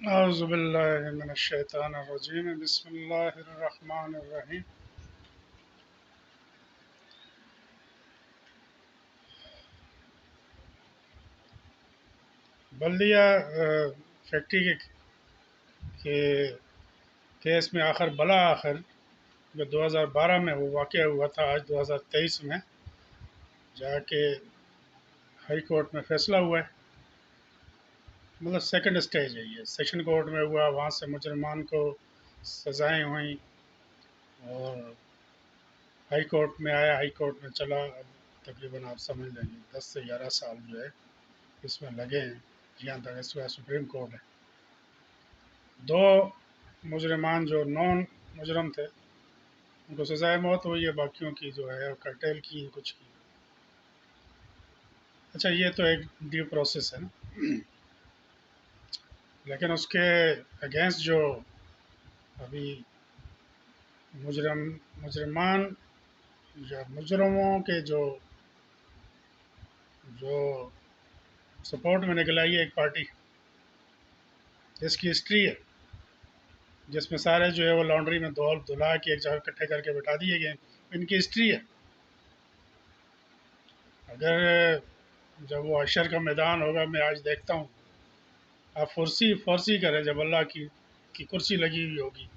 औज़ुबिल्लाहि मिनश्शैतानिर्रजीम बिस्मिल्लाहिर्रहमानिर्रहीम। बल्दिया फैक्ट्री के केस में आखिर बला आखिर जो 2012 में वो वाक़या हुआ था, आज 2023 में जाके हाई कोर्ट में फ़ैसला हुआ है। मतलब सेकंड स्टेज है ये। सेशन कोर्ट में हुआ, वहाँ से मुजरमान को सज़ाएँ हुई और हाई कोर्ट में आया, हाई कोर्ट में चला। अब तकरीबन आप समझ लेंगे 10 से 11 साल जो है इसमें लगे हैं, यहाँ तक इसमें सुप्रीम कोर्ट है। दो मुजरमान जो नॉन मुजरम थे उनको सज़ाए मौत हुई है, बाकियों की जो है कर्टेल की कुछ की। अच्छा, ये तो एक ड्यू प्रोसेस है ना, लेकिन उसके अगेंस्ट जो अभी मुजरम मुजरमान या मुजरमों के जो जो सपोर्ट में निकल आई है एक पार्टी जिसकी हिस्ट्री है, जिसमें सारे जो है वो लॉन्ड्री में धुला के एक जगह इकट्ठे करके बैठा दिए गए, इनकी हिस्ट्री है। अगर जब वो हशर का मैदान होगा, मैं आज देखता हूँ, आप फुर्सी फुर्सी करें जब अल्लाह की कुर्सी लगी हुई होगी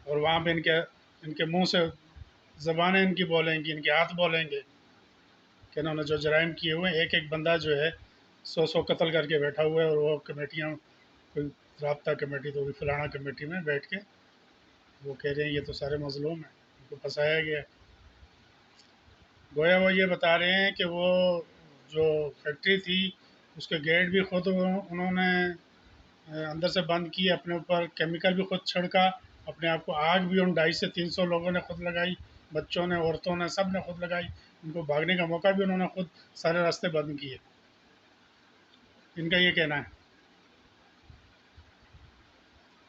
और वहाँ पे इनके इनके मुंह से ज़बानें इनकी बोलेंगी, इनके हाथ बोलेंगे कि इन्होंने जो जराइम किए हुए हैं। एक एक बंदा जो है 100 कत्ल करके बैठा हुआ है और वो कमेटियाँ, कोई राब्ता कमेटी तो भी फलाना कमेटी में बैठ के वो कह रहे हैं ये तो सारे मजलूम हैं, उनको फंसाया गया है। गोया वो ये बता रहे हैं कि वो जो फैक्ट्री थी उसके गेट भी खुद उन्होंने अंदर से बंद किए, अपने ऊपर केमिकल भी खुद छिड़का, अपने आप को आग भी उन 250 से 300 लोगों ने खुद लगाई, बच्चों ने, औरतों ने, सब ने खुद लगाई। उनको भागने का मौका भी उन्होंने खुद सारे रास्ते बंद किए। इनका ये कहना है,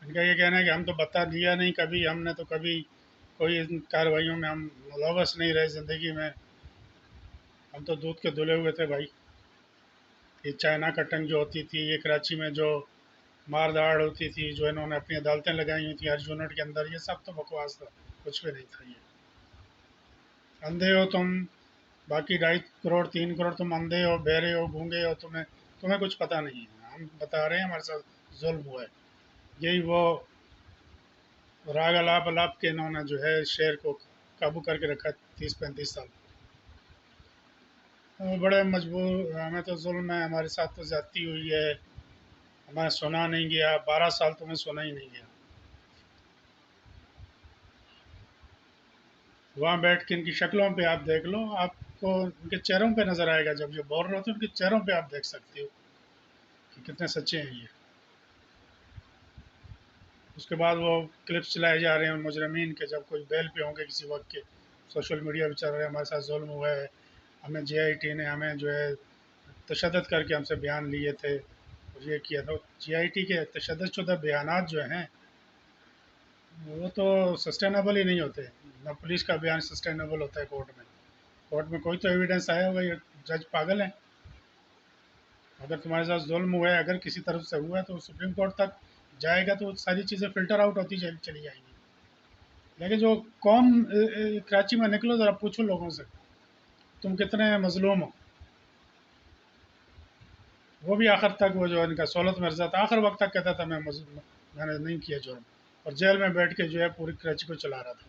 इनका ये कहना है कि हम तो बता दिया नहीं कभी, हमने तो कभी कोई इन कार्रवाइयों में हम मुलवस नहीं रहे ज़िंदगी में, हम तो दूध के धुले हुए थे भाई। ये चाइना कटिंग जो होती थी, ये कराची में जो मार धाड़ होती थी, जो इन्होंने अपनी अदालतें लगाई हुई थी हर यूनिट के अंदर, ये सब तो बकवास था, कुछ भी नहीं था ये। अंधे हो तुम, बाकी 2.5 करोड़ 3 करोड़ तुम अंधे हो, बहरे हो, गूंगे हो, तुम्हें तुम्हें कुछ पता नहीं है। हम बता रहे हैं हमारे साथ जुल्म हुआ है। यही वो राग अलाप अलाप के इन्होंने जो है शेर को काबू करके रखा 30-35 साल। वो बड़े मजबूर, हमें तो जुल्म है, हमारे साथ तो ज्यादती हुई है, हमें सुना नहीं गया, 12 साल तुम्हें सुना ही नहीं गया। वहाँ बैठ के इनकी शक्लों पे आप देख लो, आपको उनके चेहरों पे नजर आएगा, जब ये बोल रहे होते हैं उनके चेहरों पे आप देख सकते हो कि कितने सच्चे हैं ये। उसके बाद वो क्लिप्स चलाए जा रहे हैं मुजरमीन के, जब कोई बेल पे होंगे किसी वक्त के, सोशल मीडिया पे चल रहे हैं हमारे साथ जुल्म हुआ है, हमें JIT ने हमें जो है तशद्दुद करके हमसे बयान लिए थे और ये किया था। JIT के तशद्दुद शुदा बयानात जो हैं वो तो सस्टेनेबल ही नहीं होते। ना पुलिस का बयान सस्टेनेबल होता है कोर्ट में। कोर्ट में कोई तो एविडेंस आया होगा, ये जज पागल है। अगर तुम्हारे साथ जुल्म हुआ है, अगर किसी तरफ से हुआ है, तो सुप्रीम कोर्ट तक जाएगा तो सारी चीज़ें फिल्टर आउट होती चली जाएंगी। लेकिन जो कौम कराची में निकलो, ज़रा पूछो लोगों से तुम कितने मजलूम हो। वो भी आखिर तक, वो जो इनका सहूलत मिर्जा था, आखिर वक्त तक कहता था मैंने नहीं किया जुर्म, और जेल में बैठ के जो है पूरी कराची को चला रहा था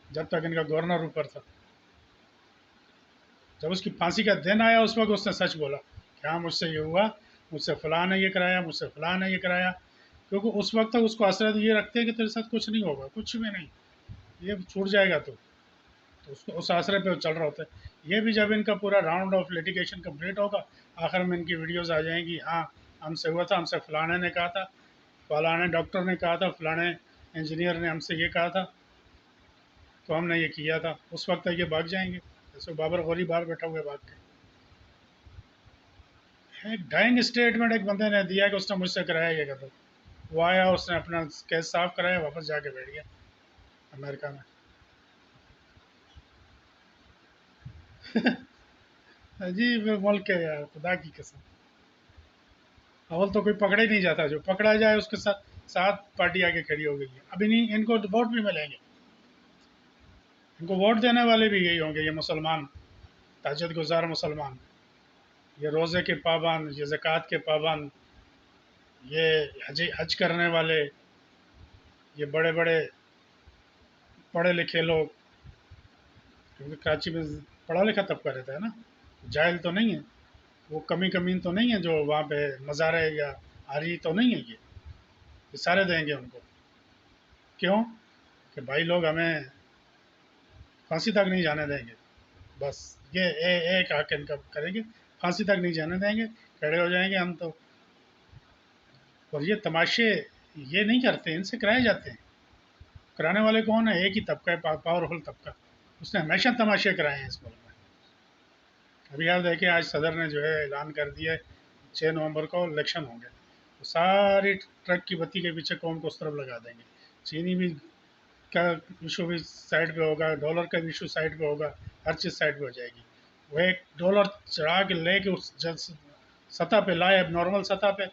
जब तक इनका गवर्नर ऊपर था। जब उसकी फांसी का दिन आया उस वक्त उसने सच बोला कि हाँ मुझसे ये हुआ, मुझसे फलां ने ये कराया, मुझसे फलां ने ये कराया। क्योंकि उस वक्त तक उसको असरत ये रखते हैं कि तेरे साथ कुछ नहीं होगा, कुछ भी नहीं, ये छूट जाएगा तो उसको उस आसरे पे वो चल रहा होता है। ये भी जब इनका पूरा राउंड ऑफ लिटिगेशन कंप्लीट होगा, आखिर में इनकी वीडियोस आ जाएंगी, हाँ हमसे हुआ था, हमसे फलाने ने कहा था, फलाने डॉक्टर ने कहा था, फलाने इंजीनियर ने हमसे ये कहा था, तो हमने ये किया था। उस वक्त तक ये भाग जाएंगे, जैसे बाबर गौरी बाहर बैठा हुआ है भाग के। एक डाइंग स्टेटमेंट एक बंदे ने दिया कि उसने मुझसे कराया ये कदम, वो आया, उसने अपना केस साफ कराया, वापस जाके बैठ गया अमेरिका में। अजीब मुल्क है यार, खुदा की कसम। अव्वल तो कोई पकड़ा ही नहीं जाता, जो पकड़ा जाए उसके साथ साथ पार्टी आके खड़ी हो गई है। अभी नहीं, इनको तो वोट भी मिलेंगे, इनको वोट देने वाले भी यही होंगे, ये मुसलमान, ताजद गुजार मुसलमान, ये रोज़े के पाबंद, ये ज़कात के पाबंद, ये हज हज करने वाले, ये बड़े बड़े पढ़े लिखे लोग, क्योंकि कराची में पढ़ा लिखा तबका रहता है ना, जाहिल तो नहीं है, वो कमी कमीन तो नहीं है जो वहाँ पे मज़ारे या आरी तो नहीं है, ये सारे देंगे उनको। क्यों? कि भाई लोग हमें फांसी तक नहीं जाने देंगे, बस ये एक हक इनका करेंगे, फांसी तक नहीं जाने देंगे, खड़े हो जाएंगे हम तो। और ये तमाशे ये नहीं करते, इनसे कराए जाते हैं। कराने वाले कौन है? एक ही तबका है, पावरफुल तबका, उसने हमेशा तमाशे कराए हैं इस मुल्क में। अभी आप देखिए, आज सदर ने जो है ऐलान कर दिया है 6 नवंबर को इलेक्शन होंगे, तो सारी ट्रक की बत्ती के पीछे कौम को उस तरफ लगा देंगे। चीनी भी का इशू भी साइड पे होगा, डॉलर का भी इशू साइड पे होगा, हर चीज़ साइड पे हो जाएगी। वो एक डॉलर चढ़ा के लेके उस सतह पे लाए, अब नॉर्मल सतह पे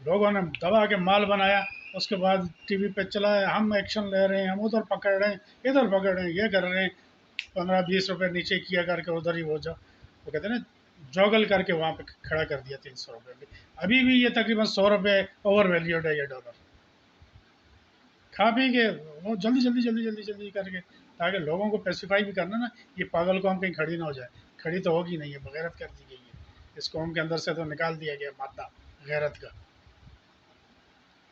लोगों ने दबा के माल बनाया, उसके बाद टीवी पे चलाया, हम एक्शन ले रहे हैं, हम उधर पकड़ रहे हैं, इधर पकड़ रहे हैं, ये कर रहे हैं, 15-20 रुपये नीचे किया करके उधर ही हो जाओ, वो कहते हैं ना, जॉगल करके वहाँ पे खड़ा कर दिया 300 रुपये में। अभी भी ये तकरीबन 100 रुपये ओवर वैल्यूड है ये डॉलर। खा पी के वो जल्दी जल्दी जल्दी जल्दी जल्दी करके, ताकि लोगों को पेसिफाई भी करना ना, ये पागल कौम कहीं खड़ी ना हो जाए। खड़ी तो होगी नहीं, है बगैरत कर दी गई है, इस कौम के अंदर से तो निकाल दिया गया मादा गैरत का।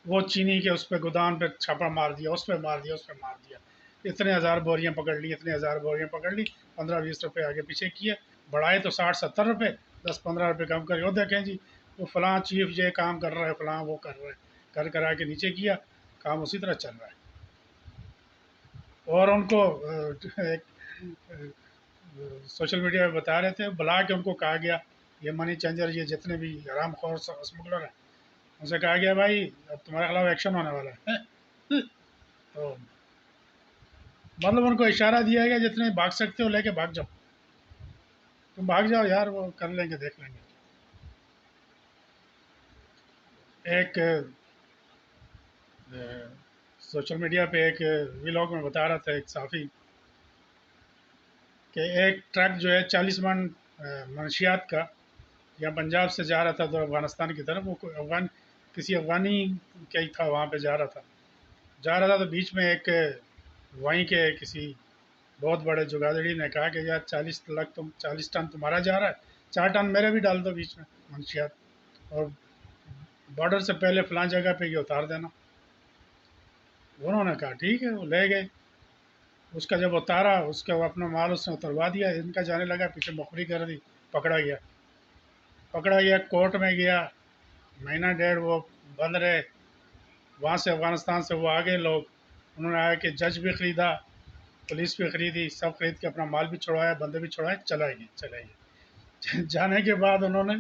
वो चीनी के उस पर गोदाम पे छापा मार दिया, उस पर मार दिया, उस पर मार दिया, इतने हज़ार बोरियां पकड़ ली, इतने हज़ार बोरियां पकड़ ली, 15-20 रुपये आगे पीछे किए, बढ़ाए तो 60-70 रुपये, 10-15 रुपये कम कर, वो देखें जी वो फलां चीफ ये काम कर रहा है, फलां वो कर रहा है, कर करा के नीचे किया, काम उसी तरह चल रहा है। और उनको एक सोशल मीडिया पे बता रहे थे, बुला के उनको कहा गया, ये मनी चेंजर, ये जितने भी हराम खोर स्मगलर हैं, उनसे कहा गया भाई अब तुम्हारे खिलाफ एक्शन होने वाला है। तो मतलब उनको इशारा दिया गया, जितने भाग सकते हो लेके भाग जाओ, तुम भाग जाओ यार, वो कर लेंगे, देख लेंगे। एक सोशल मीडिया पे एक व्लॉग में बता रहा था एक साफ़ी कि एक ट्रक जो है 40 मन मंशियात का, या पंजाब से जा रहा था तो अफ़गानिस्तान की तरफ, वो कोई अफ़गान, किसी अफ़गानी का ही था, वहाँ पे जा रहा था तो बीच में एक वहीं के किसी बहुत बड़े जुगाड़ड़ी ने कहा कि यार 40 टन तुम्हारा जा रहा है, 4 टन मेरे भी डाल दो बीच में मंशियात, और बॉर्डर से पहले फलां जगह पे ये उतार देना। उन्होंने कहा ठीक है, वो ले गए। उसका जब उतारा, उसका वो अपना माल उसने उतरवा दिया, इनका जाने लगा, पीछे मुखबरी कर दी, पकड़ा गया। पकड़ा गया, कोर्ट में गया, महीना डेढ़ वो बंद रहे। वहाँ से अफ़गानिस्तान से वो आ गए लोग, उन्होंने आया कि जज भी ख़रीदा, पुलिस भी ख़रीदी, सब खरीद के अपना माल भी छुड़वाया, बंदे भी छुड़वाए, चलाइए। जाने के बाद उन्होंने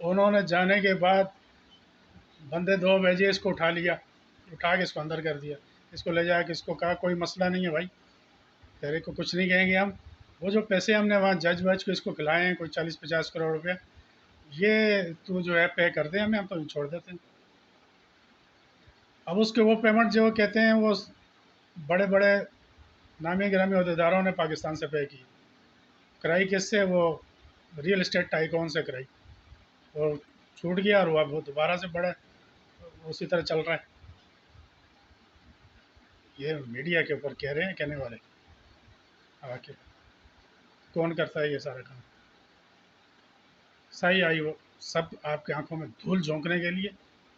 उन्होंने जाने के बाद बंदे दो भेजे, इसको उठा लिया, उठा के इसको अंदर कर दिया, इसको ले जाके इसको कहा कोई मसला नहीं है भाई, तेरे को कुछ नहीं कहेंगे हम, वो जो पैसे हमने वहाँ जज वज को इसको खिलाए हैं, कोई 40-50 करोड़ रुपये, ये तू जो है पे कर दे हमें, हम तो छोड़ देते हैं। अब उसके वो पेमेंट जो कहते हैं, वो बड़े बड़े नामी गिरामी अहदेदारों ने पाकिस्तान से पे की, कराई किससे? वो रियल इस्टेट टाइकॉन से कराई, और छूट गया, और वो दोबारा से बड़ा उसी तरह चल रहा है। ये मीडिया के ऊपर कह रहे हैं कहने वाले, आके कौन करता है ये सारा काम? सही आई वो सब आपकी आंखों में धूल झोंकने के लिए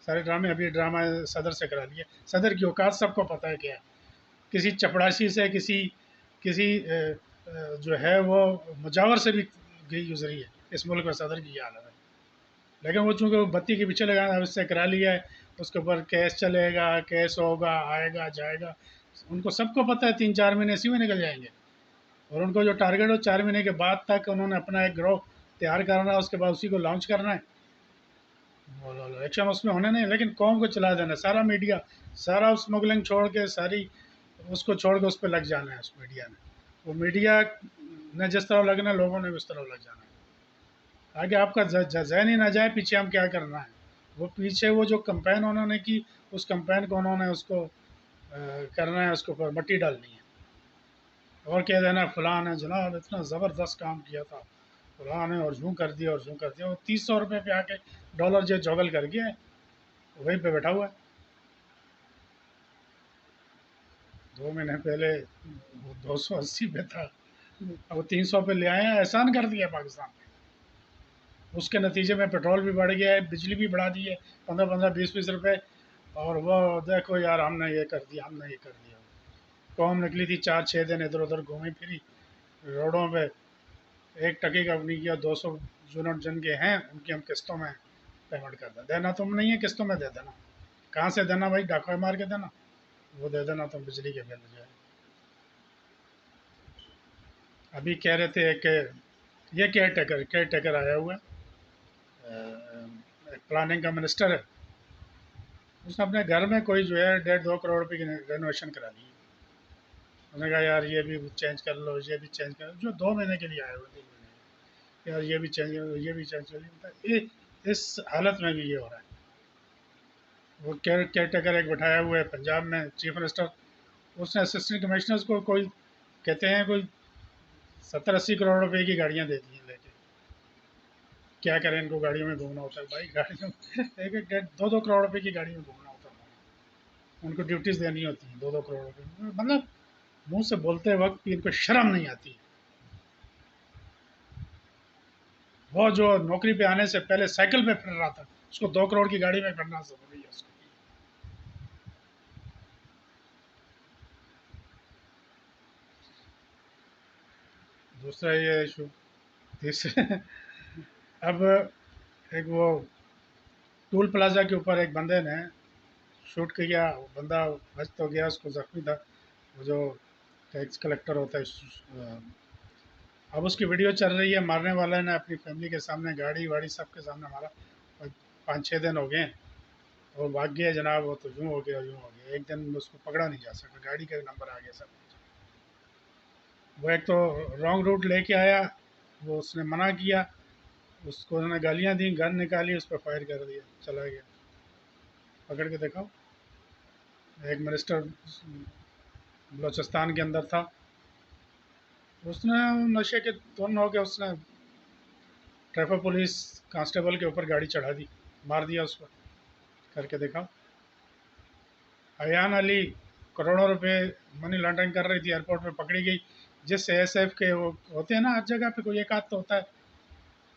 सारे ड्रामे, अभी ड्रामा सदर से करा लिए। सदर की औकात सबको पता है क्या है। किसी चपड़ासी से, किसी किसी जो है वो मुजावर से भी गई गुजरी है इस मुल्क में, सदर की हालत है। लेकिन वो चूँकि वो बत्ती के पीछे लगा, उससे करा लिया है, उसके ऊपर केस चलेगा, केस होगा, आएगा जाएगा, उनको सबको पता है 3-4 महीने इसी में निकल जाएंगे। और उनको जो टारगेट हो 4 महीने के बाद तक उन्होंने अपना एक ग्रोह तैयार करना है, उसके बाद उसी को लॉन्च करना है, एक्शन उसमें होने नहीं, लेकिन कौम को चला देना, सारा मीडिया, सारा स्मगलिंग छोड़ के, सारी उसको छोड़ के उस पर लग जाना है, उस मीडिया ने। वो मीडिया ने जिस तरह लगना है, लोगों ने भी उस तरह लग जाना है। आगे आपका जहन ही ना जाए पीछे हम क्या करना है। वो पीछे वो जो कंपेन उन्होंने की, उस कंपेन को उन्होंने उसको करना है, उसके ऊपर मट्टी डालनी है और कह देना फलां ने जनाब इतना ज़बरदस्त काम किया था, फलां ने और यूँ कर दिया और यूँ कर दिया। वो 300 रुपये पे आके डॉलर जो जॉगल कर गया है, वहीं पे बैठा हुआ है। 2 महीने पहले वो 280 पे था, अब 300 पे ले आए हैं, एहसान कर दिया पाकिस्तान ने। उसके नतीजे में पेट्रोल भी बढ़ गया है, बिजली भी बढ़ा दी है 15-15 20-20 रुपए। और वो देखो यार हमने ये कर दिया, हमने ये कर दिया। कौम निकली थी 4-6 दिन इधर उधर घूमी फिरी रोडों पे, 1 टके का नहीं किया। 200 यूनिट जिनके हैं उनकी हम किस्तों में पेमेंट कर दें। देना तुम नहीं है, किस्तों में दे देना। कहाँ से देना भाई? डाका मार के देना, वो दे देना तुम बिजली के बिल जो है। अभी कह रहे थे कि ये केयर टेकर आया हुआ है, प्लानिंग का मिनिस्टर है। उसने अपने घर में कोई जो है 1.5-2 करोड़ रुपए की रेनोवेशन करा ली। उसने कहा यार ये भी चेंज कर लो, ये भी चेंज कर लो, जो 2 महीने के लिए आए हुए 3 महीने, यार ये भी चेंज कर लो, ये भी चेंज कर लो। ये इस हालत में भी ये हो रहा है। वो केयर टेकर एक बैठाया हुआ है पंजाब में, चीफ मिनिस्टर। उसने असिस्टेंट कमिश्नर्स को कोई कहते हैं कोई 70-80 करोड़ रुपए की गाड़ियाँ दे दी हैं लेके। क्या करें, इनको गाड़ियों में घूमना होता है भाई, गाड़ियों में 1-1 1.5-2 करोड़ रुपए की गाड़ी में घूमना होता है। उनको ड्यूटीज देनी होती हैं 2-2 करोड़ रुपए, मतलब मुंह से बोलते वक्त भी इनको शर्म नहीं आती। वो जो नौकरी पे आने से पहले साइकिल पे फिर रहा था, उसको 2 करोड़ की गाड़ी में फिरना जरूरी है उसको। दूसरा ये इशू, तीसरे अब एक वो टूल प्लाजा के ऊपर एक बंदे ने शूट किया, वो बंदा बच तो गया, उसको जख्मी था। वो जो टैक्स कलेक्टर होता है, अब उसकी वीडियो चल रही है, मारने वाले ने अपनी फैमिली के सामने गाड़ी वाड़ी सबके सामने मारा। और 5-6 दिन हो गए और भाग गया जनाब। वो तो यूँ हो गया, यूँ हो गया, एक दिन उसको पकड़ा नहीं जा सका, गाड़ी का नंबर आ गया सब। वो एक तो रॉन्ग रूट लेके आया, वो उसने मना किया, उसको उन्होंने गालियाँ दी, गन निकाली, उस पर फायर कर दिया, चला गया। पकड़ के देखो, एक मिनिस्टर बलोचिस्तान के अंदर था, उसने नशे के धुन होकर उसने ट्रैफिक पुलिस कांस्टेबल के ऊपर गाड़ी चढ़ा दी, मार दिया उसको। करके देखा। अयान अली करोड़ों रुपए मनी लॉन्ड्रिंग कर रही थी, एयरपोर्ट में पकड़ी गई। जिस एएसएफ के वो होते हैं ना, हर जगह पे कोई एक आध तो होता है,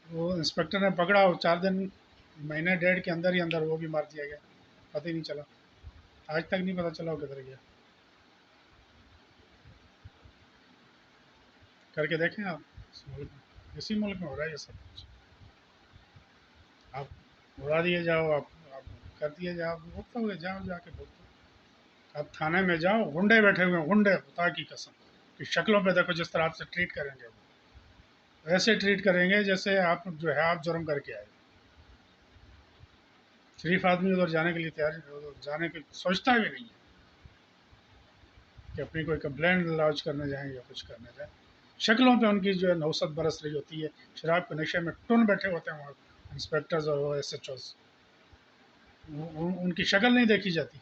वो इंस्पेक्टर ने पकड़ा और 4 दिन, महीने डेढ़ के अंदर ही अंदर वो भी मार दिया गया, पता ही नहीं चला। आज तक नहीं पता चला वो किधर गया। करके देखें आप, इसी मुल्क में हो रहा है ये सब कुछ। आप उड़ा दिए जाओ, आप कर दिए जाओ, भुगतो हुए जाओ, जाके भुगतो। आप थाने में जाओ, गुंडे बैठे हुए हैं, गुंडे खुदा की कसम, कि शक्लों पे देखो जिस तरह आपसे ट्रीट करेंगे वो, ऐसे ट्रीट करेंगे जैसे आप जो है आप जुर्म करके आए। शरीफ आदमी उधर जाने के लिए तैयार, उधर जाने की सोचता भी नहीं है कि अपनी कोई कंप्लेंट लॉन्च करने जाएं या कुछ करने जाएं। शक्लों पे उनकी जो है नौसत बरस रही होती है, शराब के नशे में टुन बैठे होते हैं वहाँ इंस्पेक्टर्स और एस एच ओज। उनकी शक्ल नहीं देखी जाती,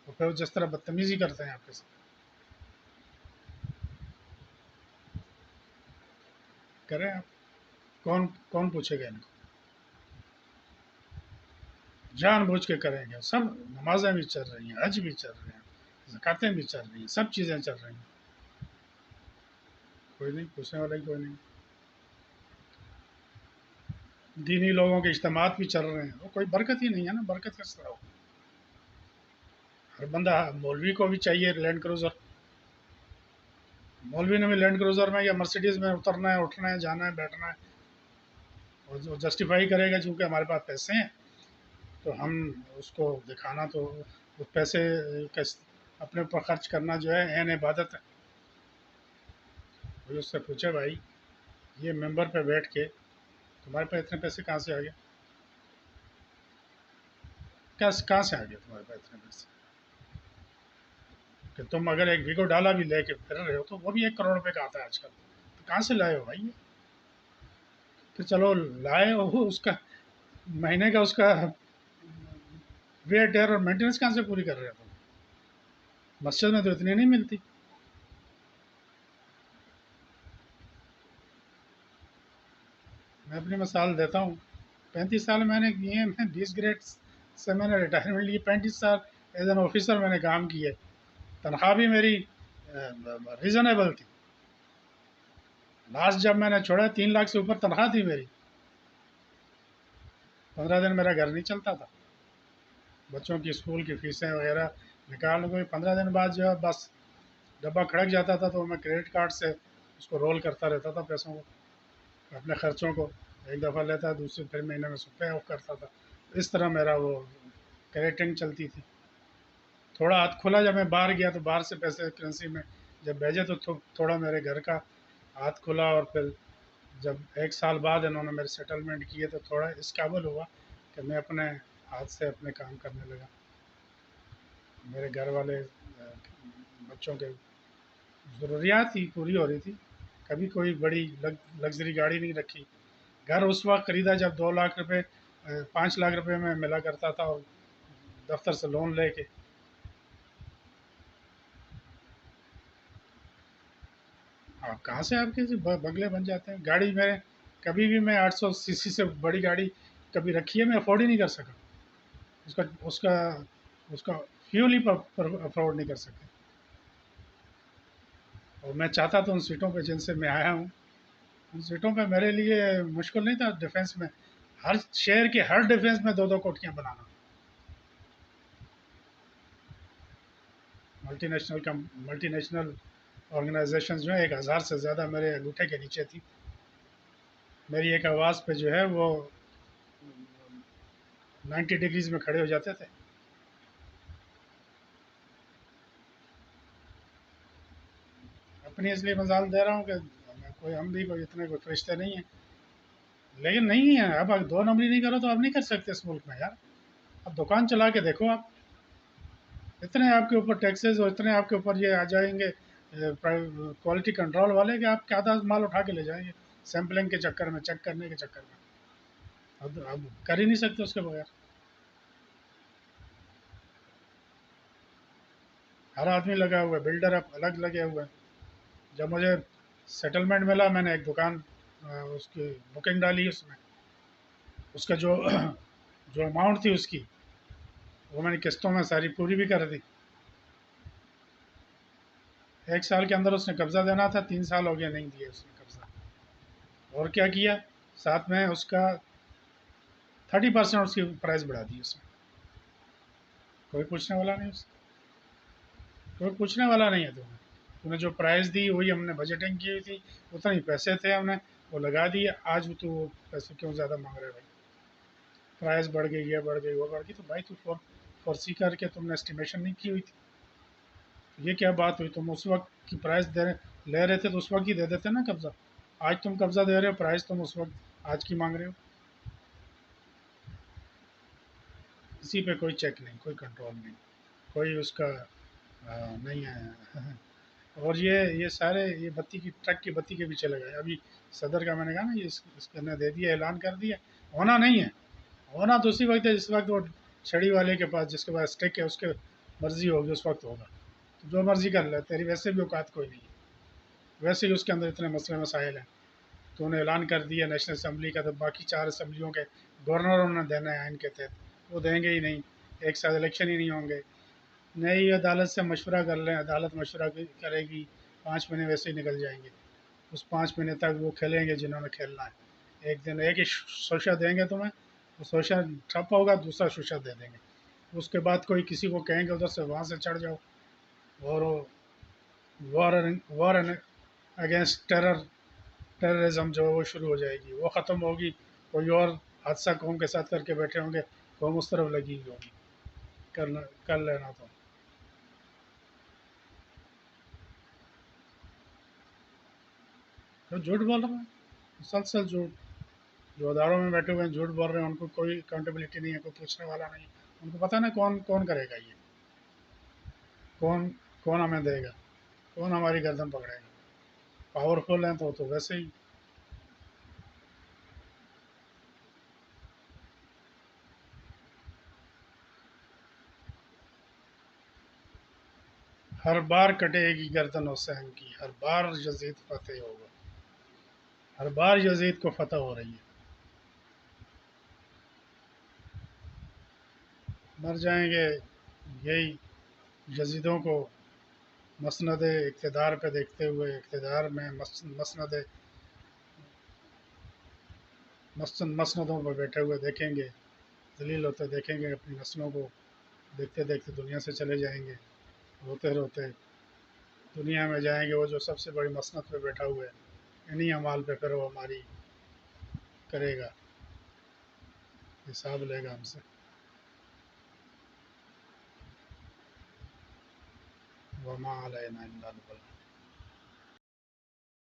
और फिर जिस तरह बदतमीजी करते हैं आपके साथ, करें आप। कौन कौन पूछेगा इनको? जानबूझ के करेंगे सब। नमाजें भी चल रही हैं, हज भी चल रहे हैं, ज़कातें भी चल रही हैं, सब चीज़ें चल रही हैं, कोई नहीं पूछने वाला ही कोई नहीं। दीनी लोगों के इज्तिमात भी चल रहे हैं, वो कोई बरकत ही नहीं है ना, बरकत किस तरह हो? हर बंदा, मौलवी को भी चाहिए लैंड क्रूज़र, मौलवी ने भी लैंड क्रूज़र में या मर्सिडीज़ में उतरना है, उठना है, जाना है, बैठना है। और जो जस्टिफाई करेगा चूँकि हमारे पास पैसे हैं, तो हम उसको दिखाना तो वो पैसे का अपने ऊपर खर्च करना जो है एन इबादत है। कोई उससे पूछे भाई, ये मेंबर पे बैठ के तुम्हारे पास इतने पैसे कहाँ से आ गए? क्या कहाँ से आ गए तुम्हारे पास इतने पैसे? कि तुम अगर एक वीगो डाला भी लेके फिर रहे हो तो वो भी 1 करोड़ रुपए का आता है आजकल, तो कहाँ से लाए हो भाई ये? फिर चलो लाए, वो उसका महीने का उसका वेयर टेयर और मेंटेनेंस कहाँ से पूरी कर रहे हो तुम? मस्जिद में तो इतनी नहीं मिलती। मैं अपनी मिसाल देता हूँ, 35 साल मैंने किए हैं, मैं 20 ग्रेड से मैंने रिटायरमेंट ली, 35 साल एज एन ऑफिसर मैंने काम किए, तनख्वाह भी मेरी रीज़नेबल थी। लास्ट जब मैंने छोड़ा 3 लाख से ऊपर तनख्वाह थी मेरी, 15 दिन मेरा घर नहीं चलता था, बच्चों की स्कूल की फीसें वगैरह निकाल कोई 15 दिन बाद जो है बस डब्बा खड़क जाता था, तो मैं क्रेडिट कार्ड से उसको रोल करता रहता था पैसों को, अपने खर्चों को। एक दफ़ा लेता, दूसरे फिर महीने में पे ऑफ करता था। इस तरह मेरा वो क्रेडिटिंग चलती थी। थोड़ा हाथ खुला जब मैं बाहर गया, तो बाहर से पैसे करेंसी में जब भेजे, तो थोड़ा मेरे घर का हाथ खुला। और फिर जब 1 साल बाद इन्होंने मेरे सेटलमेंट किए, तो थोड़ा इस काबिल हुआ कि मैं अपने हाथ से अपने काम करने लगा। मेरे घर वाले बच्चों के ज़रूरियात ही पूरी हो रही थी। कभी कोई बड़ी लग्जरी गाड़ी नहीं रखी। घर उस वक्त ख़रीदा जब 2 लाख रुपए 5 लाख रुपए में मिला करता था, और दफ्तर से लोन लेके। हाँ, कहाँ से आपके जो बंगले बन जाते हैं? गाड़ी में कभी भी मैं 800 सीसी से बड़ी गाड़ी कभी रखी है, मैं अफोर्ड ही नहीं कर सका। उसका उसका उसका फ्यूल ही अफोर्ड नहीं कर सके। और मैं चाहता था उन सीटों पे जिनसे मैं आया हूँ, उन सीटों पे मेरे लिए मुश्किल नहीं था डिफेंस में, हर शहर के हर डिफेंस में दो दो कोठियाँ बनाना। मल्टीनेशनल ऑर्गेनाइजेशन जो है 1,000 से ज़्यादा मेरे अंगूठे के नीचे थी। मेरी एक आवाज़ पे जो है वो 90 डिग्रीज में खड़े हो जाते थे। अपनी इसलिए मजाल दे रहा हूँ कि कोई हम भी कोई इतने कोई फरिश्ते नहीं हैं। लेकिन नहीं है, अब 2 नंबरी नहीं करो तो अब नहीं कर सकते इस मुल्क में यार। अब दुकान चला के देखो आप, इतने आपके ऊपर टैक्सेस और इतने आपके ऊपर ये आ जाएंगे क्वालिटी कंट्रोल वाले, कि आप क्या आधा माल उठा के ले जाएंगे सैम्पलिंग के चक्कर में, चेक करने के चक्कर में। अब कर ही नहीं सकते उसके बगैर। हर आदमी लगा हुआ है, बिल्डर अब अलग लगे हुए हैं। जब मुझे सेटलमेंट मिला, मैंने एक दुकान उसकी बुकिंग डाली उसमें, उसका जो जो अमाउंट थी उसकी, वो मैंने किस्तों में सारी पूरी भी कर दी। 1 साल के अंदर उसने कब्ज़ा देना था, 3 साल हो गया नहीं दिया उसने कब्ज़ा। और क्या किया, साथ में उसका 30% उसकी प्राइस बढ़ा दी उसने। कोई पूछने वाला नहीं उससे, कोई पूछने वाला नहीं है तुम्हें। तूने जो प्राइस दी वही हमने बजटिंग की हुई थी, उतना ही पैसे थे, हमने वो लगा दिए। आज तो वो पैसे क्यों ज़्यादा मांग रहे भाई? प्राइस बढ़ गई, ये बढ़ गई, वो बढ़ गई, तो भाई तू फोर सी करके तुमने एस्टिमेशन नहीं की हुई थी। ये क्या बात हुई? तुम उस वक्त की प्राइस ले रहे थे तो उस वक्त ही दे देते ना कब्जा। आज तुम कब्जा दे रहे हो, प्राइस तुम उस वक्त आज की मांग रहे हो। किसी पे कोई चेक नहीं, कोई कंट्रोल नहीं, कोई उसका नहीं है। और ये सारे ये बत्ती की ट्रक की बत्ती के पीछे लगा है। अभी सदर का मैंने कहा ना, ये इसने दे दिया, ऐलान कर दिया। होना नहीं है, होना तो उसी वक्त है जिस वक्त वो छड़ी वाले के पास, जिसके पास स्टिक है, उसके मर्जी होगी उस वक्त होगा। तो जो मर्जी कर ले, तेरी वैसे भी औकात कोई नहीं है, वैसे ही उसके अंदर इतने मसले मसाइल हैं। तो उन्हें ऐलान कर दिया नेशनल असम्बली का, तो बाकी 4 असम्बलियों के गवर्नरों ने देना है आइन के तहत, वो देंगे ही नहीं। एक साथ इलेक्शन ही नहीं होंगे। नई अदालत से मशवरा कर लें, अदालत मशवरा करेगी, 5 महीने वैसे ही निकल जाएंगे। उस 5 महीने तक वो खेलेंगे जिन्होंने खेलना है। एक दिन एक ही शोशा देंगे तुम्हें, वो शोशा ठप होगा, दूसरा शोशा दे देंगे। उसके बाद कोई किसी को कहेंगे उधर से वहाँ से चढ़ जाओ, और वॉर वॉर अगेंस्ट टेररिज्म जो है वो शुरू हो जाएगी, वो ख़त्म होगी। कोई और हादसा कौम के साथ करके बैठे होंगे, कौम उस तरफ लगी हुई होगी। कर लेना तो झूठ बोल रहे हैं, मुसलसल झूठ। जो अदारों में बैठे हुए हैं झूठ बोल रहे हैं, उनको कोई अकाउंटेबिलिटी नहीं है, कोई पूछने वाला नहीं। उनको पता ना कौन कौन करेगा ये, कौन कौन हमें देगा, कौन हमारी गर्दन पकड़ेगा। पावरफुल हैं तो वैसे ही। हर बार कटेगी गर्दन हुसैन की, हर बार यजीद फतेह होगा, हर बार यजीद को फतह हो रही है। मर जाएंगे यही यजीदों को मसनद इक़्तिदार पे देखते हुए, इक़्तिदार में मसनद मसनदों पर बैठे हुए देखेंगे, जलील होते देखेंगे, अपनी नस्लों को देखते देखते दुनिया से चले जाएंगे, रोते रोते दुनिया में जाएंगे। वो जो सबसे बड़ी मसनद पे बैठा हुआ है, इन्हीं अमाल पे फिर वो हमारी करेगा, हिसाब लेगा हमसे। वमा अलैना इल्लल बलाग।